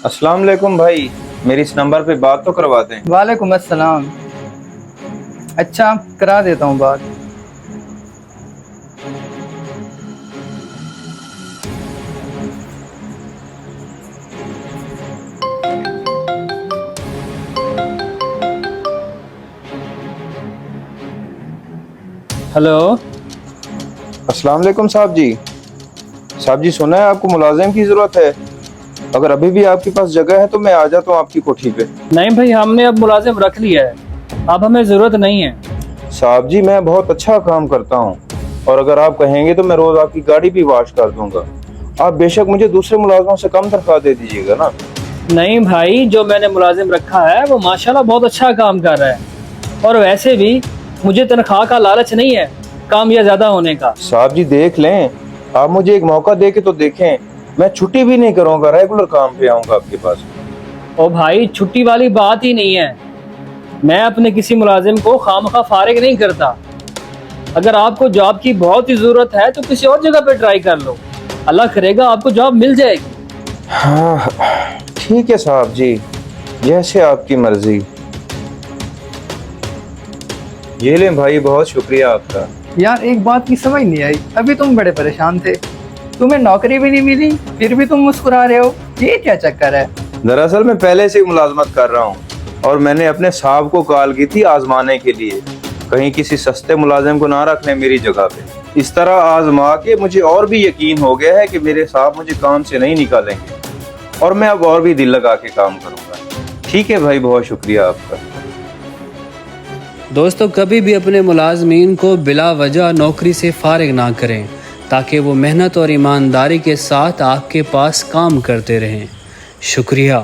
अस्सलाम वालेकुम भाई, मेरी इस नंबर पे बात तो करवा दें। वालेकुम अस्सलाम। अच्छा, करा देता हूँ बात। हेलो। अस्सलाम वालेकुम साहब जी, सुना है आपको मुलाजिम की ज़रूरत है। अगर अभी भी आपके पास जगह है तो मैं आ जाता हूँ आपकी कोठी पे। नहीं भाई, हमने अब मुलाजिम रख लिया है, अब हमें ज़रूरत नहीं है। साहब जी, मैं बहुत अच्छा काम करता हूँ और अगर आप कहेंगे तो मैं रोज़ आपकी गाड़ी भी वॉश कर दूंगा। आप बेशक मुझे दूसरे मुलाजिमों से कम तनख्वाह दे दीजिएगा ना। नहीं भाई, जो मैंने मुलाजिम रखा है वो माशाल्लाह बहुत अच्छा काम कर रहा है, और वैसे भी मुझे तनख्वाह का लालच नहीं है, काम या ज़्यादा होने का। साहब जी देख लें, आप मुझे एक मौका दे के तो देखें। मैं छुट्टी भी नहीं करूँगा, रेगुलर काम पे आऊँगा आपके पास। ओ भाई, छुट्टी वाली बात ही नहीं है। मैं अपने किसी मुलाजिम को खामखा फारिग नहीं करता। अगर आपको जॉब की बहुत ही ज़रूरत है तो किसी और जगह पे ट्राई कर लो, अल्लाह करेगा आपको जॉब मिल जाएगी। हाँ ठीक है साहब जी, जैसे आपकी मर्जी। ये लें भाई, बहुत शुक्रिया आपका। यार एक बात की समझ नहीं आई, अभी तुम बड़े परेशान थे, तुम्हें नौकरी भी नहीं मिली, फिर भी तुम मुस्कुरा रहे हो, ये क्या चक्कर है? दरअसल मैं पहले से ही मुलाजमत कर रहा हूँ और मैंने अपने साहब को कॉल की थी आजमाने के लिए, कहीं किसी सस्ते मुलाजिम को ना रख लें मेरी जगह पे। इस तरह आजमा के मुझे और भी यकीन हो गया है कि मेरे साहब मुझे काम से नहीं निकालेंगे और मैं अब और भी दिल लगा के काम करूँगा। ठीक है भाई, बहुत शुक्रिया आपका। दोस्तों, कभी भी अपने मुलाजमीन को बिला वजह नौकरी से फारिग ना करें, ताकि वो मेहनत और ईमानदारी के साथ आपके पास काम करते रहें। शुक्रिया।